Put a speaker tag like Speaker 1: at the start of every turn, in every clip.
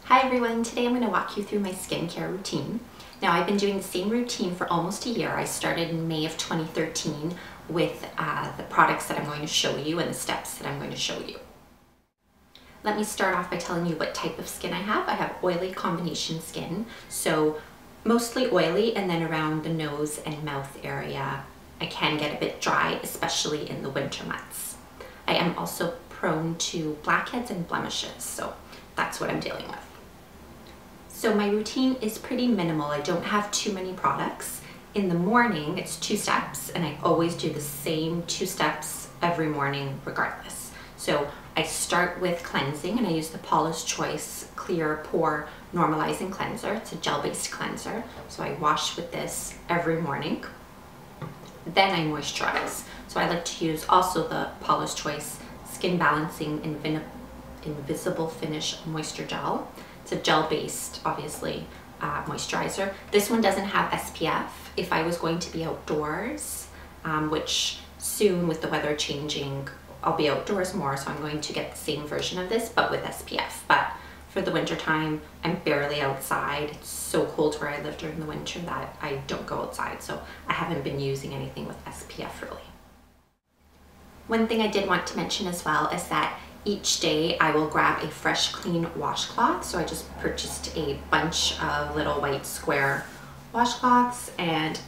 Speaker 1: Hi everyone, today I'm going to walk you through my skincare routine. Now I've been doing the same routine for almost a year. I started in May of 2013 with the products that I'm going to show you and the steps that I'm going to show you. Let me start off by telling you what type of skin I have. I have oily combination skin, so mostly oily, and then around the nose and mouth area I can get a bit dry, especially in the winter months. I am also prone to blackheads and blemishes, so that's what I'm dealing with. So my routine is pretty minimal. I don't have too many products. In the morning, it's 2 steps, and I always do the same 2 steps every morning regardless. So I start with cleansing, and I use the Paula's Choice Clear Pore Normalizing Cleanser. It's a gel-based cleanser. So I wash with this every morning. Then I moisturize. So I like to use also the Paula's Choice Skin Balancing Invisible Finish Moisture Gel. It's a gel-based, obviously, moisturizer. This one doesn't have SPF. If I was going to be outdoors, which soon with the weather changing, I'll be outdoors more, so I'm going to get the same version of this, but with SPF. But for the winter time, I'm barely outside. It's so cold where I live during the winter that I don't go outside, so I haven't been using anything with SPF really. One thing I did want to mention as well is that each day I will grab a fresh, clean washcloth. So I just purchased a bunch of little white square washcloths, and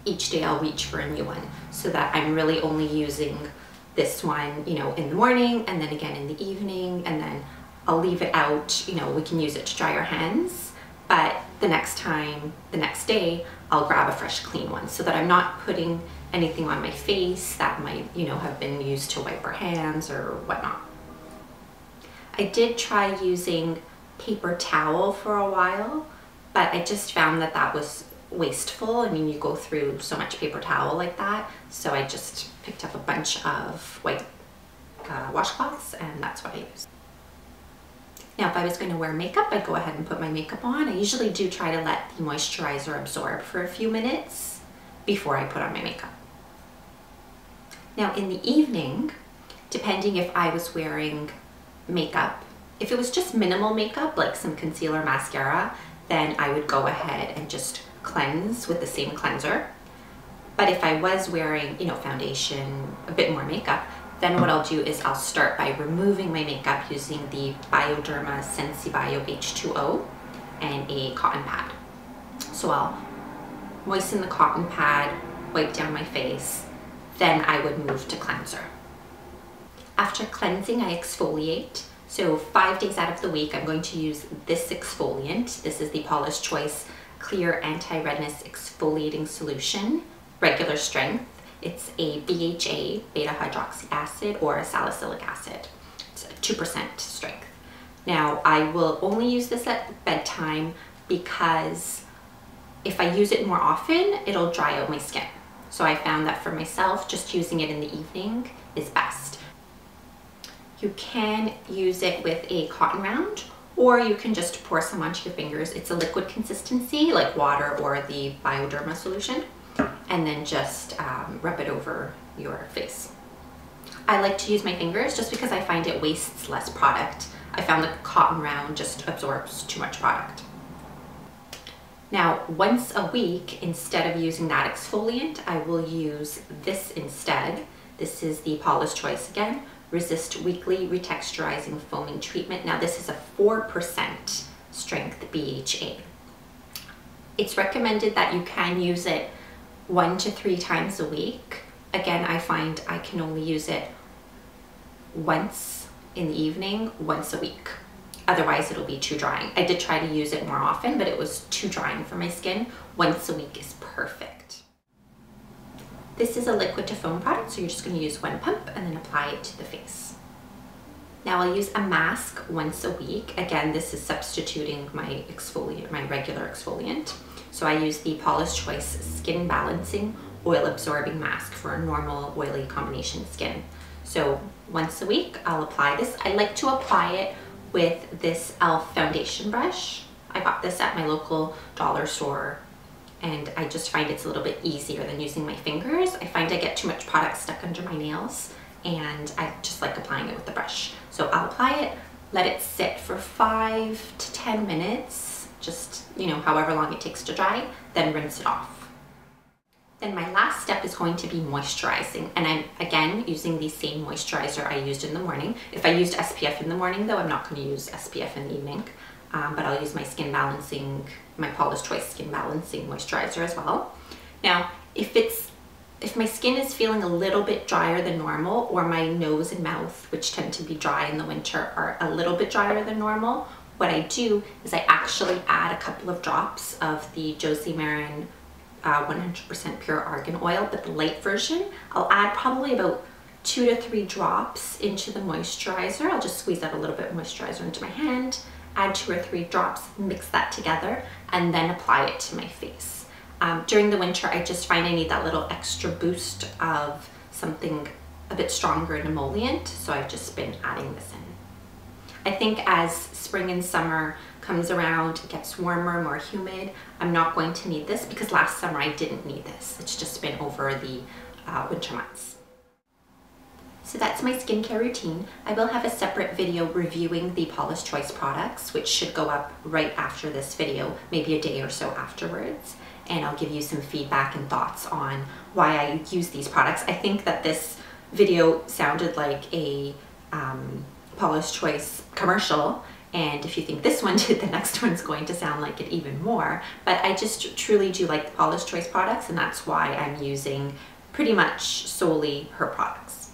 Speaker 1: each day I'll reach for a new one so that I'm really only using this one, you know, in the morning and then again in the evening, and then I'll leave it out, you know, we can use it to dry our hands, but the next day, I'll grab a fresh, clean one so that I'm not putting anything on my face that might, you know, have been used to wipe our hands or whatnot. I did try using paper towel for a while, but I just found that that was wasteful. I mean, you go through so much paper towel like that, so I just picked up a bunch of white washcloths, and that's what I use. Now, if I was going to wear makeup, I'd go ahead and put my makeup on. I usually do try to let the moisturizer absorb for a few minutes before I put on my makeup. Now, in the evening, depending if I was wearing makeup, if it was just minimal makeup, like some concealer, mascara, then I would go ahead and just cleanse with the same cleanser. But if I was wearing, you know, foundation, a bit more makeup, then what I'll do is I'll start by removing my makeup using the Bioderma Sensibio H2O and a cotton pad. So I'll moisten the cotton pad, wipe down my face, then I would move to cleanser. After cleansing, I exfoliate. So 5 days out of the week, I'm going to use this exfoliant. This is the Paula's Choice Clear Anti-Redness Exfoliating Solution, regular strength. It's a BHA, beta hydroxy acid, or a salicylic acid. It's 2% strength. Now, I will only use this at bedtime because if I use it more often, it'll dry out my skin. So I found that for myself, just using it in the evening is best. You can use it with a cotton round, or you can just pour some onto your fingers. It's a liquid consistency, like water or the Bioderma solution, and then just rub it over your face. I like to use my fingers just because I find it wastes less product. I found the cotton round just absorbs too much product. Now, once a week, instead of using that exfoliant, I will use this instead. This is the Paula's Choice again, Resist Weekly Retexturizing Foaming Treatment. Now, this is a 4% strength BHA. It's recommended that you can use it 1 to 3 times a week. Again, I find I can only use it once in the evening, once a week. Otherwise, it'll be too drying. I did try to use it more often, but it was too drying for my skin. Once a week is perfect. This is a liquid to foam product, so you're just going to use 1 pump and then apply it to the face. Now I'll use a mask once a week. Again, this is substituting my exfoliant, my regular exfoliant. So I use the Paula's Choice Skin Balancing Oil Absorbing Mask for a normal oily combination skin. So once a week, I'll apply this. I like to apply it with this e.l.f. foundation brush. I bought this at my local dollar store, and I just find it's a little bit easier than using my fingers. I find I get too much product stuck under my nails, and I just like applying it with the brush. So I'll apply it, let it sit for 5 to 10 minutes, just, you know, however long it takes to dry, then rinse it off. Then my last step is going to be moisturizing, and I'm again using the same moisturizer I used in the morning. If I used SPF in the morning though, I'm not going to use SPF in the evening, but I'll use my Skin Balancing, my Paula's Choice Skin Balancing moisturizer as well. Now, if my skin is feeling a little bit drier than normal, or my nose and mouth, which tend to be dry in the winter, are a little bit drier than normal, what I do is I actually add a couple of drops of the Josie Maran 100% pure argan oil, but the light version. I'll add probably about 2 to 3 drops into the moisturizer. I'll just squeeze out a little bit of moisturizer into my hand, add 2 or 3 drops, mix that together, and then apply it to my face. During the winter, I just find I need that little extra boost of something a bit stronger and emollient, so I've just been adding this in. I think as spring and summer comes around, it gets warmer, more humid, I'm not going to need this because last summer I didn't need this. It's just been over the winter months. So that's my skincare routine. I will have a separate video reviewing the Paula's Choice products, which should go up right after this video, maybe a day or so afterwards. And I'll give you some feedback and thoughts on why I use these products. I think that this video sounded like a Paula's Choice commercial, and if you think this one did, the next one's going to sound like it even more. But I just truly do like the Paula's Choice products, and that's why I'm using pretty much solely her products.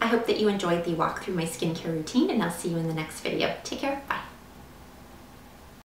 Speaker 1: I hope that you enjoyed the walk through my skincare routine, and I'll see you in the next video. Take care, bye.